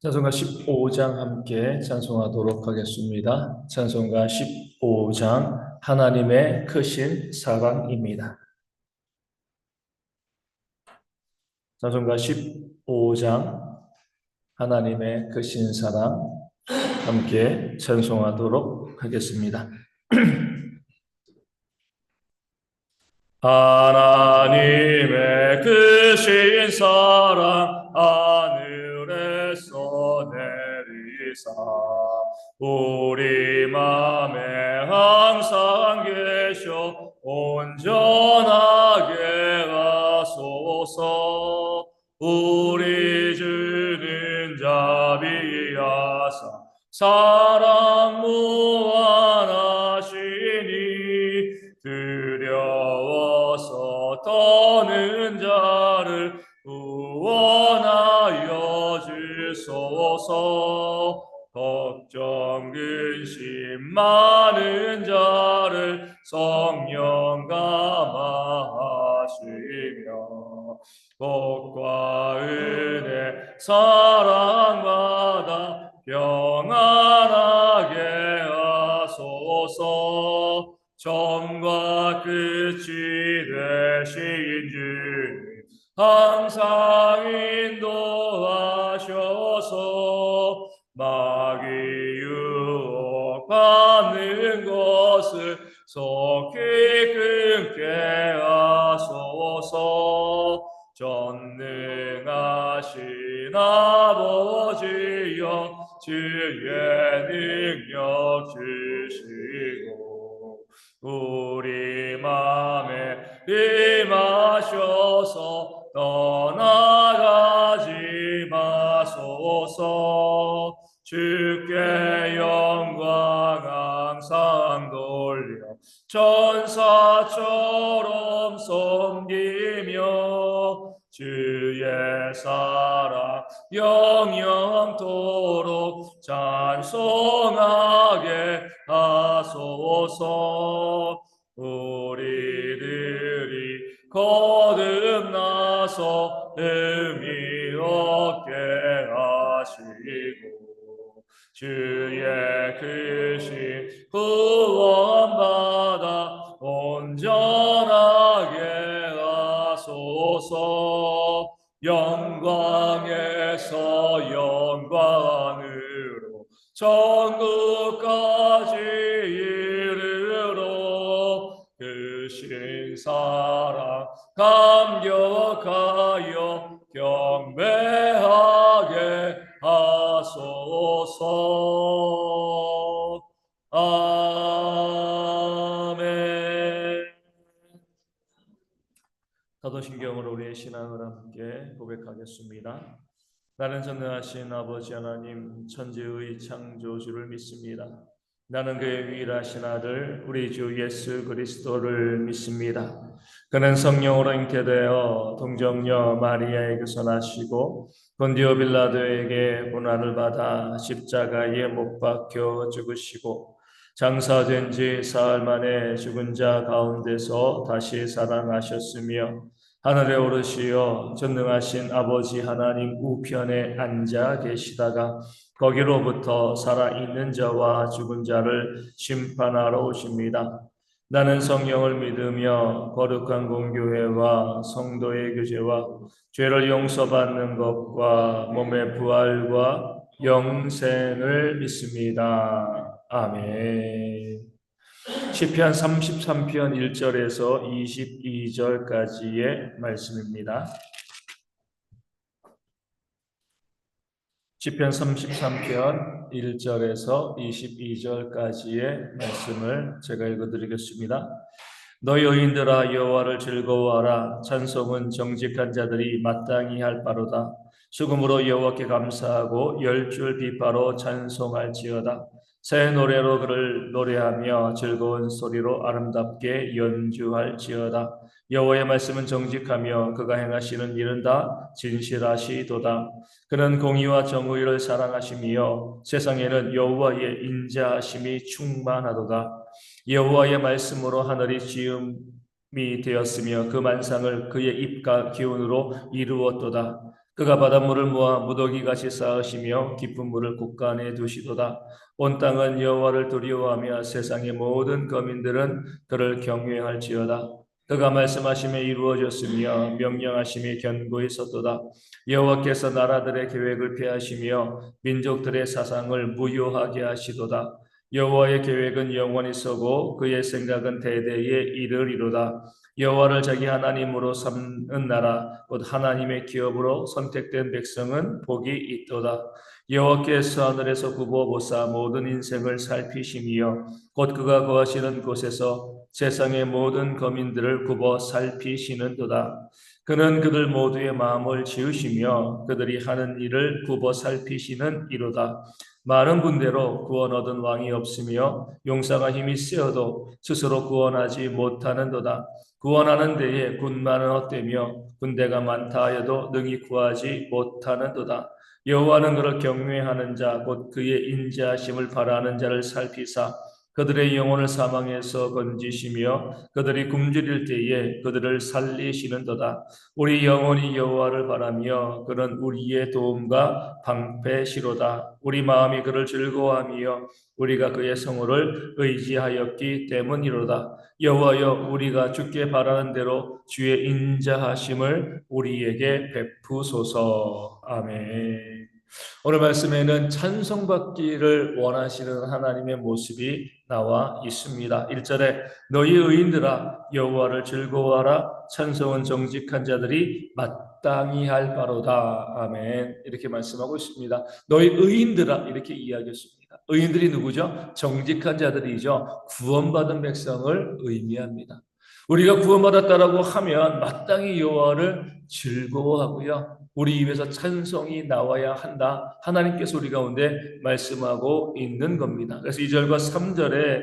찬송가 15장 함께 찬송하도록 하겠습니다. 찬송가 15장 하나님의 크신 사랑입니다. 찬송가 15장 하나님의 크신 사랑 함께 찬송하도록 하겠습니다. 하나님의 크신 사랑 하늘에서 내리사 우리 맘에 항상 계셔 온전하게 하소서. 우리 주는 자비하사 사랑 무한하시니 두려워서 떠는 자를 구원하여 주소서. 걱정 근심 많은 자를 성령 감화하시며 복과 은혜 사랑받아 평안하게 하소서. 처음과 끝이 되신 주님 항상 인도하셔서 마귀 유혹받는 것을 속히 끊게 하소서. 전능하신 아버지여 주의 능력 주시고 우리 맘에 임하셔서 떠나가지 마소서. 주께 영광 항상 돌려 천사처럼 섬기며 주의 사랑 영영토록 찬송하게 하소서. 우리들이 거듭나서 의미 얻게 하시고 주의 크신 구원받아 온전하게 하소서. 영광에서 영광으로 천국까지 이르러 크신 사랑 감격하여 경배하게 하소서. 아멘. 사도신경으로 우리의 신앙을 함께 고백하겠습니다. 나는 전능하신 아버지 하나님 천지의 창조주를 믿습니다. 나는 그의 유일하신 아들 우리 주 예수 그리스도를 믿습니다. 그는 성령으로 잉태되어 동정녀 마리아에게서 나시고 본디오 빌라도에게 고난을 받아 십자가에 못 박혀 죽으시고 장사된 지 사흘 만에 죽은 자 가운데서 다시 살아나셨으며 하늘에 오르시어 전능하신 아버지 하나님 우편에 앉아 계시다가 거기로부터 살아있는 자와 죽은 자를 심판하러 오십니다. 나는 성령을 믿으며 거룩한 공교회와 성도의 교제와 죄를 용서받는 것과 몸의 부활과 영생을 믿습니다. 아멘. 시편 33편 1절에서 22절까지의 말씀입니다. 시편 33편 1절에서 22절까지의 말씀을 제가 읽어드리겠습니다. 너희 의인들아 여호와를 즐거워하라. 찬송은 정직한 자들이 마땅히 할 바로다. 수금으로 여호와께 감사하고 열줄 비파로 찬송할지어다. 새 노래로 그를 노래하며 즐거운 소리로 아름답게 연주할지어다. 여호와의 말씀은 정직하며 그가 행하시는 일은 다 진실하시도다. 그는 공의와 정의를 사랑하시며 세상에는 여호와의 인자하심이 충만하도다. 여호와의 말씀으로 하늘이 지음이 되었으며 그 만상을 그의 입과 기운으로 이루었도다. 그가 바닷물을 모아 무더기같이 쌓으시며 깊은 물을 곳간에 두시도다. 온 땅은 여호와를 두려워하며 세상의 모든 거민들은 그를 경외할지어다. 그가 말씀하심에 이루어졌으며 명령하심이 견고히 섰도다. 여호와께서 나라들의 계획을 폐하시며 민족들의 사상을 무효하게 하시도다. 여호와의 계획은 영원히 서고 그의 생각은 대대에 이르리로다. 여호와를 자기 하나님으로 삼는 나라 곧 하나님의 기업으로 선택된 백성은 복이 있도다. 여호와께서 하늘에서 굽어 보사 모든 인생을 살피시며 곧 그가 거하시는 곳에서 세상의 모든 거민들을 굽어 살피시는도다. 그는 그들 모두의 마음을 지으시며 그들이 하는 일을 굽어 살피시는 이로다. 많은 군대로 구원 얻은 왕이 없으며 용사가 힘이 세어도 스스로 구원하지 못하는도다. 구원하는 데에 군마는 헛되며 군대가 많다 하여도 능히 구하지 못하는도다. 여호와는 그를 경외하는 자 곧 그의 인자하심을 바라는 자를 살피사 그들의 영혼을 사망에서 건지시며 그들이 굶주릴 때에 그들을 살리시는도다. 우리 영혼이 여호와를 바라며 그는 우리의 도움과 방패시로다. 우리 마음이 그를 즐거워하며 우리가 그의 성호를 의지하였기 때문이로다. 여호와여, 우리가 주께 바라는 대로 주의 인자하심을 우리에게 베푸소서. 아멘. 오늘 말씀에는 찬송받기를 원하시는 하나님의 모습이 나와 있습니다. 1절에 너희 의인들아 여호와를 즐거워하라. 찬송은 정직한 자들이 마땅히 할 바로다. 아멘. 이렇게 말씀하고 있습니다. 너희 의인들아 이렇게 이야기했습니다. 의인들이 누구죠? 정직한 자들이죠. 구원받은 백성을 의미합니다. 우리가 구원받았다라고 하면 마땅히 여호와를 즐거워하고요. 우리 입에서 찬송이 나와야 한다. 하나님께서 우리 가운데 말씀하고 있는 겁니다. 그래서 2절과 3절에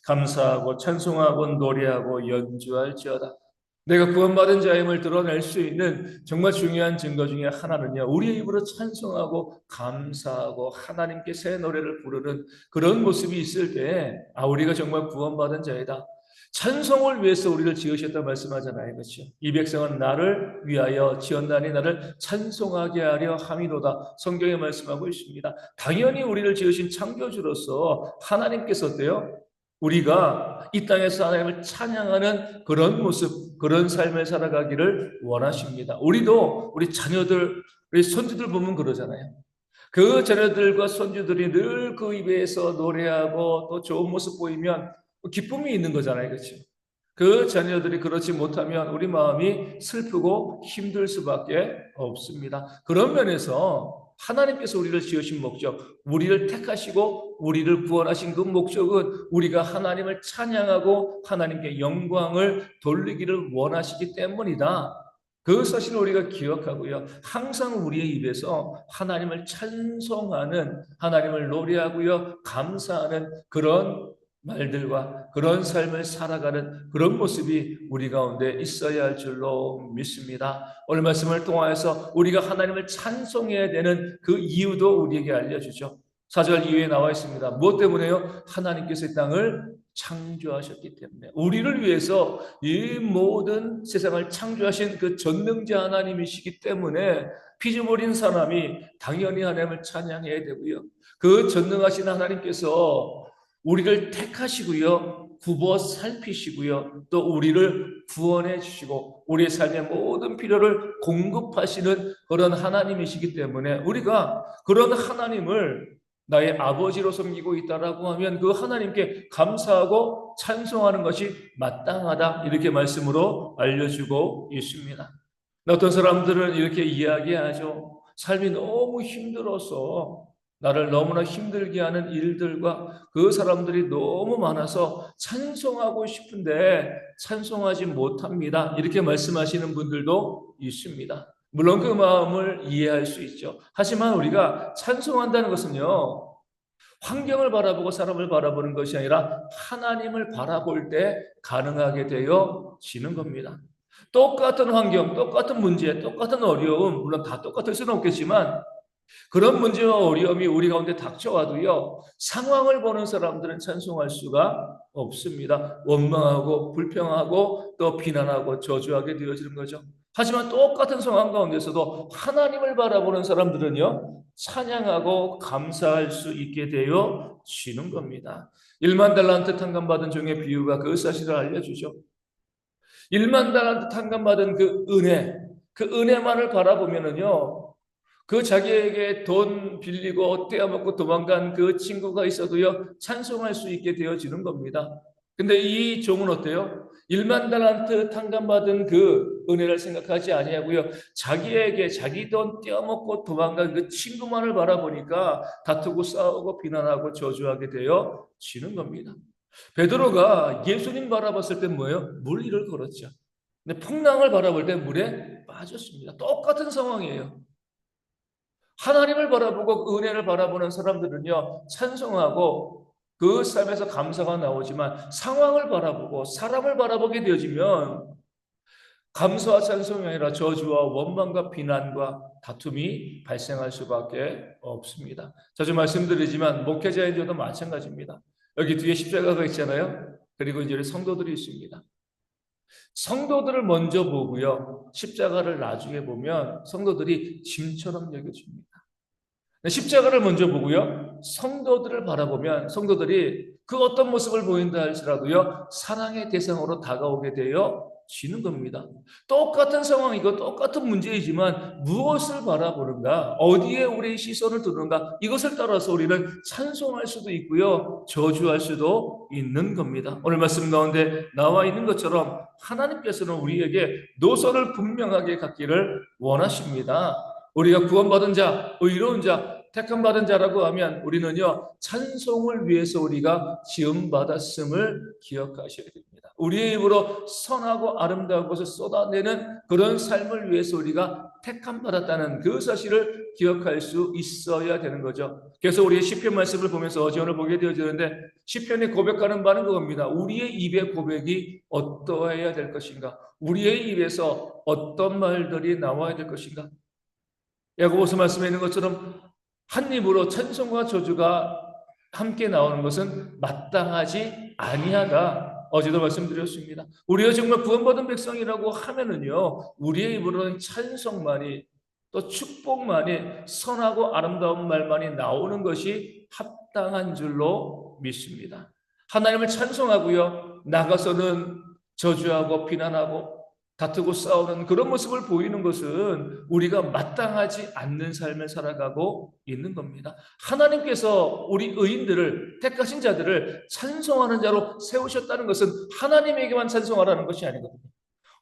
감사하고 찬송하고 노래하고 연주할지어다. 내가 구원받은 자임을 드러낼 수 있는 정말 중요한 증거 중에 하나는요, 우리의 입으로 찬송하고 감사하고 하나님께 새 노래를 부르는 그런 모습이 있을 때, 우리가 정말 구원받은 자이다. 찬송을 위해서 우리를 지으셨다 말씀하잖아요. 그렇죠? 이 백성은 나를 위하여 지었나니 나를 찬송하게 하려 함이로다. 성경에 말씀하고 있습니다. 당연히 우리를 지으신 창조주로서 하나님께서 어때요? 우리가 이 땅에서 하나님을 찬양하는 그런 모습, 그런 삶을 살아가기를 원하십니다. 우리도 우리 자녀들, 우리 손주들 보면 그러잖아요. 그 자녀들과 손주들이 늘 그 입에서 노래하고 또 좋은 모습 보이면 기쁨이 있는 거잖아요. 그렇죠? 그 자녀들이 그렇지 못하면 우리 마음이 슬프고 힘들 수밖에 없습니다. 그런 면에서 하나님께서 우리를 지으신 목적, 우리를 택하시고 우리를 구원하신 그 목적은 우리가 하나님을 찬양하고 하나님께 영광을 돌리기를 원하시기 때문이다. 그 사실을 우리가 기억하고요. 항상 우리의 입에서 하나님을 찬송하는, 하나님을 노래하고요. 감사하는 그런 말들과 그런 삶을 살아가는 그런 모습이 우리 가운데 있어야 할 줄로 믿습니다. 오늘 말씀을 통하여서 우리가 하나님을 찬송해야 되는 그 이유도 우리에게 알려주죠. 4절 이후에 나와 있습니다. 무엇 때문에요? 하나님께서 이 땅을 창조하셨기 때문에, 우리를 위해서 이 모든 세상을 창조하신 그 전능자 하나님이시기 때문에 피조물인 사람이 당연히 하나님을 찬양해야 되고요. 그 전능하신 하나님께서 우리를 택하시고요, 굽어 살피시고요, 또 우리를 구원해 주시고 우리의 삶의 모든 필요를 공급하시는 그런 하나님이시기 때문에 우리가 그런 하나님을 나의 아버지로 섬기고 있다라고 하면 그 하나님께 감사하고 찬송하는 것이 마땅하다, 이렇게 말씀으로 알려주고 있습니다. 어떤 사람들은 이렇게 이야기하죠. 삶이 너무 힘들어서, 나를 너무나 힘들게 하는 일들과 그 사람들이 너무 많아서 찬송하고 싶은데 찬송하지 못합니다, 이렇게 말씀하시는 분들도 있습니다. 물론 그 마음을 이해할 수 있죠. 하지만 우리가 찬송한다는 것은요, 환경을 바라보고 사람을 바라보는 것이 아니라 하나님을 바라볼 때 가능하게 되어지는 겁니다. 똑같은 환경, 똑같은 문제, 똑같은 어려움, 물론 다 똑같을 수는 없겠지만 그런 문제와 어려움이 우리 가운데 닥쳐와도요, 상황을 보는 사람들은 찬송할 수가 없습니다. 원망하고 불평하고 또 비난하고 저주하게 되어지는 거죠. 하지만 똑같은 상황 가운데서도 하나님을 바라보는 사람들은요, 찬양하고 감사할 수 있게 되어지는 겁니다. 1만 달란트 탕감받은 종의 비유가 그 사실을 알려주죠. 1만 달란트 탕감받은 그 은혜만을 바라보면은요, 그 자기에게 돈 빌리고 떼어먹고 도망간 그 친구가 있어도요, 찬송할 수 있게 되어지는 겁니다. 근데 이 종은 어때요? 1만 달란트 탕감받은 그 은혜를 생각하지 아니하고요, 자기에게 자기 돈 떼어먹고 도망간 그 친구만을 바라보니까 다투고 싸우고 비난하고 저주하게 되어지는 겁니다. 베드로가 예수님 바라봤을 때 뭐예요? 물 위를 걸었죠. 근데 풍랑을 바라볼 때 물에 빠졌습니다. 똑같은 상황이에요. 하나님을 바라보고 은혜를 바라보는 사람들은요, 찬송하고 그 삶에서 감사가 나오지만 상황을 바라보고 사람을 바라보게 되어지면 감사와 찬송이 아니라 저주와 원망과 비난과 다툼이 발생할 수밖에 없습니다. 자주 말씀드리지만 목회자인 저도 마찬가지입니다. 여기 뒤에 십자가가 있잖아요. 그리고 이제 성도들이 있습니다. 성도들을 먼저 보고요, 십자가를 나중에 보면 성도들이 짐처럼 여겨집니다. 십자가를 먼저 보고요, 성도들을 바라보면 성도들이 그 어떤 모습을 보인다 할지라도요, 사랑의 대상으로 다가오게 되어지는 겁니다. 똑같은 상황이고 똑같은 문제이지만 무엇을 바라보는가, 어디에 우리의 시선을 두는가, 이것을 따라서 우리는 찬송할 수도 있고요, 저주할 수도 있는 겁니다. 오늘 말씀 가운데 나와 있는 것처럼 하나님께서는 우리에게 노선을 분명하게 갖기를 원하십니다. 우리가 구원받은 자, 의로운 자, 택함받은 자라고 하면 우리는요, 찬송을 위해서 우리가 지음받았음을 기억하셔야 됩니다. 우리의 입으로 선하고 아름다운 것을 쏟아내는 그런 삶을 위해서 우리가 택함받았다는 그 사실을 기억할 수 있어야 되는 거죠. 그래서 우리의 시편 말씀을 보면서 어제 오늘 보게 되어지는데, 시편이 고백하는 바는 그겁니다. 우리의 입의 고백이 어떠해야 될 것인가? 우리의 입에서 어떤 말들이 나와야 될 것인가? 야고보서 말씀에 있는 것처럼 한 입으로 찬송과 저주가 함께 나오는 것은 마땅하지 아니하다. 어제도 말씀드렸습니다. 우리가 정말 구원받은 백성이라고 하면은요, 우리의 입으로는 찬송만이, 또 축복만이, 선하고 아름다운 말만이 나오는 것이 합당한 줄로 믿습니다. 하나님을 찬송하고요, 나가서는 저주하고 비난하고 다투고 싸우는 그런 모습을 보이는 것은 우리가 마땅하지 않는 삶을 살아가고 있는 겁니다. 하나님께서 우리 의인들을, 택하신 자들을 찬송하는 자로 세우셨다는 것은 하나님에게만 찬송하라는 것이 아니거든요.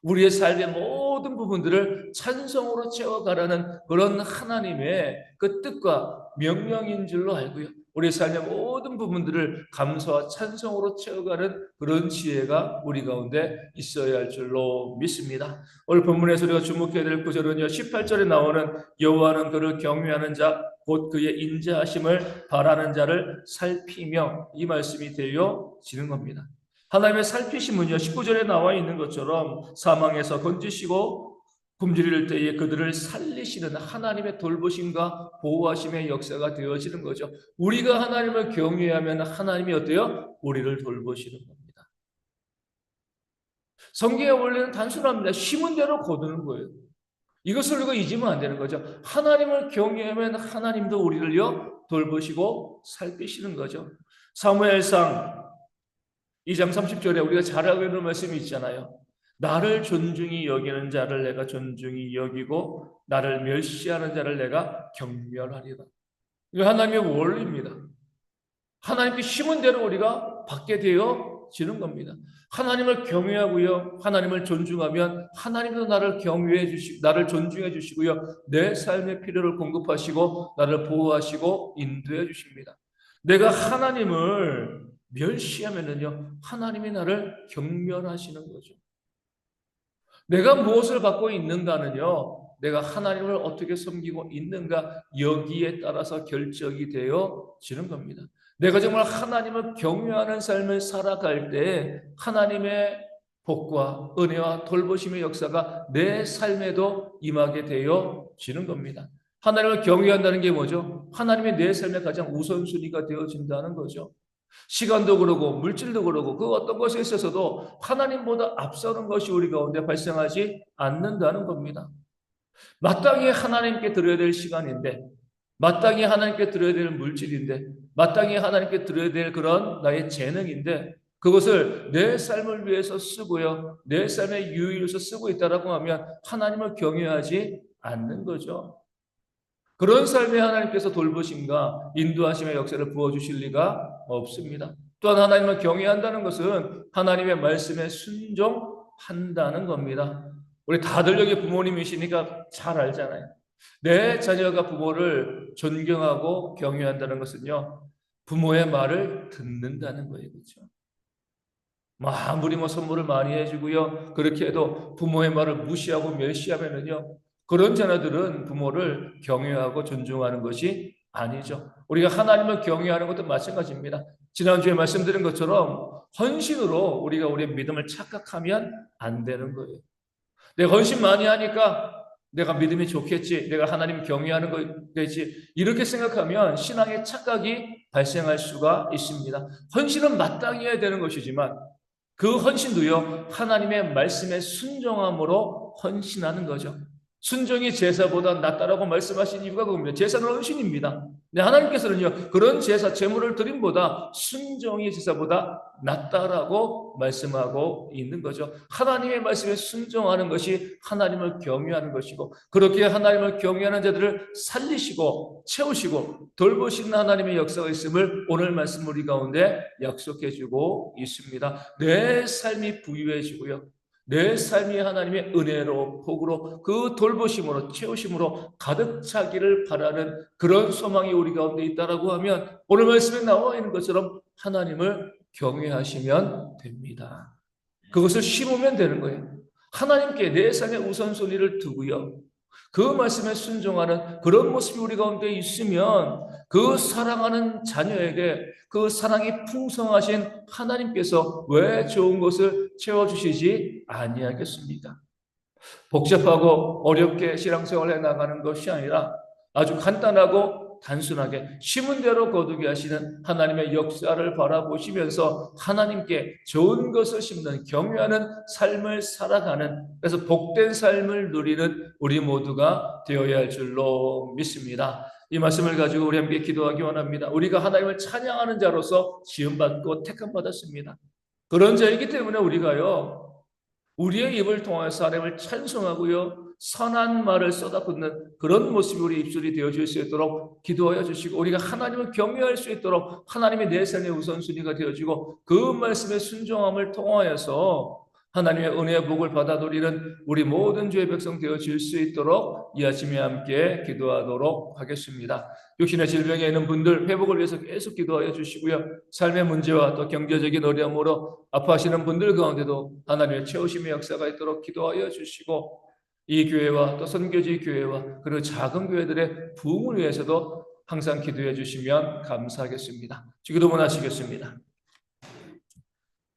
우리의 삶의 모든 부분들을 찬송으로 채워가라는 그런 하나님의 그 뜻과 명령인 줄로 알고요, 우리 삶의 모든 부분들을 감사와 찬송으로 채워가는 그런 지혜가 우리 가운데 있어야 할 줄로 믿습니다. 오늘 본문에서 우리가 주목해야 될 구절은요, 18절에 나오는 여호와는 그를 경외하는 자 곧 그의 인자하심을 바라는 자를 살피며, 이 말씀이 되어지는 겁니다. 하나님의 살피심은요, 19절에 나와 있는 것처럼 사망에서 건지시고 굶주릴 때에 그들을 살리시는 하나님의 돌보심과 보호하심의 역사가 되어지는 거죠. 우리가 하나님을 경외하면 하나님이 어때요? 우리를 돌보시는 겁니다. 성경의 원리는 단순합니다. 심은 대로 거두는 거예요. 이것을 우리가 잊으면 안 되는 거죠. 하나님을 경외하면 하나님도 우리를요, 돌보시고 살피시는 거죠. 사무엘상 2장 30절에 우리가 잘 알고 있는 말씀이 있잖아요. 나를 존중히 여기는 자를 내가 존중히 여기고 나를 멸시하는 자를 내가 경멸하리라. 이거 하나님의 원리입니다. 하나님께 심은 대로 우리가 받게 되어지는 겁니다. 하나님을 경외하고요, 하나님을 존중하면 하나님도 나를 경외해 주시고 나를 존중해 주시고요, 내 삶의 필요를 공급하시고 나를 보호하시고 인도해 주십니다. 내가 하나님을 멸시하면은요, 하나님이 나를 경멸하시는 거죠. 내가 무엇을 받고 있는가는요, 내가 하나님을 어떻게 섬기고 있는가, 여기에 따라서 결정이 되어지는 겁니다. 내가 정말 하나님을 경외하는 삶을 살아갈 때 하나님의 복과 은혜와 돌보심의 역사가 내 삶에도 임하게 되어지는 겁니다. 하나님을 경외한다는 게 뭐죠? 하나님이 내 삶의 가장 우선순위가 되어진다는 거죠. 시간도 그러고 물질도 그러고 그 어떤 것에 있어서도 하나님보다 앞서는 것이 우리 가운데 발생하지 않는다는 겁니다. 마땅히 하나님께 드려야 될 시간인데, 마땅히 하나님께 드려야 될 물질인데, 마땅히 하나님께 드려야 될 그런 나의 재능인데, 그것을 내 삶을 위해서 쓰고요, 내 삶의 유익을 위해서 쓰고 있다라고 하면 하나님을 경외하지 않는 거죠. 그런 삶에 하나님께서 돌보심과 인도하심의 역사를 부어주실 리가 없습니다. 또한 하나님을 경외한다는 것은 하나님의 말씀에 순종한다는 겁니다. 우리 다들 여기 부모님이시니까 잘 알잖아요. 내 자녀가 부모를 존경하고 경외한다는 것은요, 부모의 말을 듣는다는 거예요. 그렇죠? 아무리 선물을 많이 해주고요, 그렇게 해도 부모의 말을 무시하고 멸시하면은요, 그런 자녀들은 부모를 경외하고 존중하는 것이 아니죠. 우리가 하나님을 경외하는 것도 마찬가지입니다. 지난주에 말씀드린 것처럼 헌신으로 우리가 우리의 믿음을 착각하면 안 되는 거예요. 내가 헌신 많이 하니까 내가 믿음이 좋겠지, 내가 하나님 경외하는 거겠지, 이렇게 생각하면 신앙의 착각이 발생할 수가 있습니다. 헌신은 마땅히 해야 되는 것이지만 그 헌신도요, 하나님의 말씀에 순종함으로 헌신하는 거죠. 순종이 제사보다 낫다라고 말씀하신 이유가 그겁니다. 제사는 헌신입니다. 근데 하나님께서는요, 그런 제사, 제물을 드림보다 순종이 제사보다 낫다라고 말씀하고 있는 거죠. 하나님의 말씀에 순종하는 것이 하나님을 경외하는 것이고, 그렇게 하나님을 경외하는 자들을 살리시고 채우시고 돌보시는 하나님의 역사가 있음을 오늘 말씀 우리 가운데 약속해 주고 있습니다. 내 삶이 부유해지고요, 내 삶이 하나님의 은혜로 복으로 그 돌보심으로 채우심으로 가득 차기를 바라는 그런 소망이 우리 가운데 있다라고 하면 오늘 말씀에 나와 있는 것처럼 하나님을 경외하시면 됩니다. 그것을 심으면 되는 거예요. 하나님께 내 삶의 우선순위를 두고요, 그 말씀에 순종하는 그런 모습이 우리 가운데 있으면 그 사랑하는 자녀에게 그 사랑이 풍성하신 하나님께서 왜 좋은 것을 채워주시지 아니하겠습니까? 복잡하고 어렵게 신앙생활을 해나가는 것이 아니라 아주 간단하고 단순하게 심은 대로 거두게 하시는 하나님의 역사를 바라보시면서 하나님께 좋은 것을 심는 경외하는 삶을 살아가는, 그래서 복된 삶을 누리는 우리 모두가 되어야 할 줄로 믿습니다. 이 말씀을 가지고 우리 함께 기도하기 원합니다. 우리가 하나님을 찬양하는 자로서 지음받고 택함받았습니다. 그런 자이기 때문에 우리가요, 우리의 입을 통해서 하나님을 찬송하고요, 선한 말을 쏟아붓는 그런 모습이 우리 입술이 되어줄 수 있도록 기도하여 주시고, 우리가 하나님을 경외할 수 있도록 하나님의 내 삶의 우선순위가 되어지고 그 말씀의 순종함을 통하여서 하나님의 은혜의 복을 받아 누리는 우리 모든 주의 백성 되어질 수 있도록 이 아침에 함께 기도하도록 하겠습니다. 육신의 질병에 있는 분들 회복을 위해서 계속 기도하여 주시고요, 삶의 문제와 또 경제적인 어려움으로 아파하시는 분들 가운데도 하나님의 채우심의 역사가 있도록 기도하여 주시고, 이 교회와 또 선교지 교회와 그리고 작은 교회들의 부흥을 위해서도 항상 기도해 주시면 감사하겠습니다. 기도문 하시겠습니다.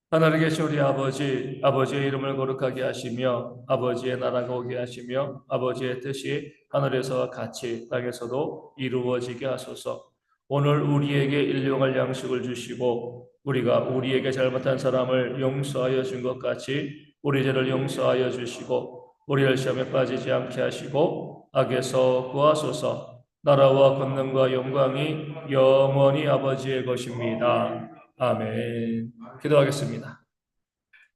하늘에 계신 우리 아버지, 아버지의 이름을 거룩하게 하시며 아버지의 나라가 오게 하시며 아버지의 뜻이 하늘에서와 같이 땅에서도 이루어지게 하소서. 오늘 우리에게 일용할 양식을 주시고 우리가 우리에게 잘못한 사람을 용서하여 준 것 같이 우리 죄를 용서하여 주시고 우리를 시험에 빠지지 않게 하시고 악에서 구하소서. 나라와 권능과 영광이 영원히 아버지의 것입니다. 아멘. 기도하겠습니다.